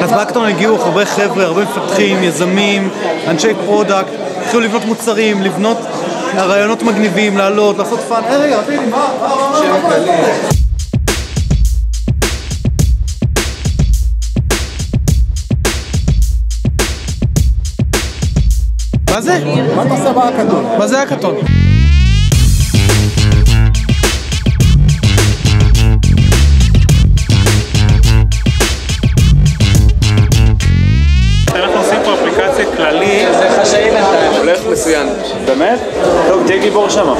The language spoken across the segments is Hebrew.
אז באקטון הגיעו הרבה חבר'ה, הרבה מפתחים, יזמים, אנשי פרודקט, התחילו לבנות מוצרים, לבנות רעיונות מגניבים, לעלות, לעשות פאן. רגע, תגידי, מה? מה זה? מה אתה עושה בהאקתון? מה זה האקתון? אנחנו עושים פה אפליקציה כללית. זה חשאי בינתיים. הולך מצוין. באמת? טוב, תהיה גיבור שמה.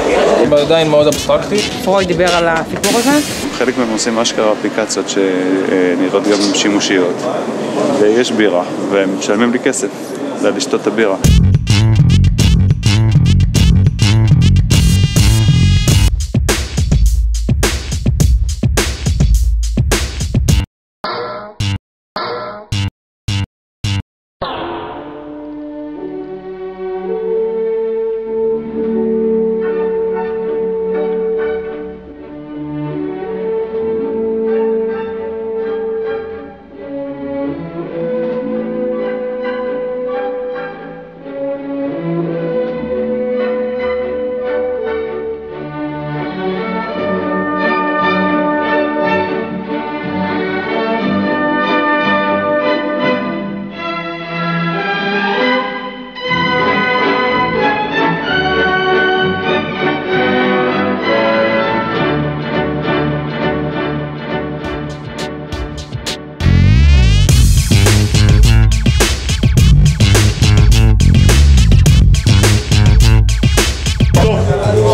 עדיין מאוד אבסטרקטי. פרויד דיבר על הסיפור הזה. חלק מהם עושים אשכרה אפליקציות שנראות גם שימושיות. ויש בירה, והם משלמים לי כסף לשתות את הבירה.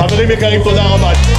חברים יקרים, תודה רבה.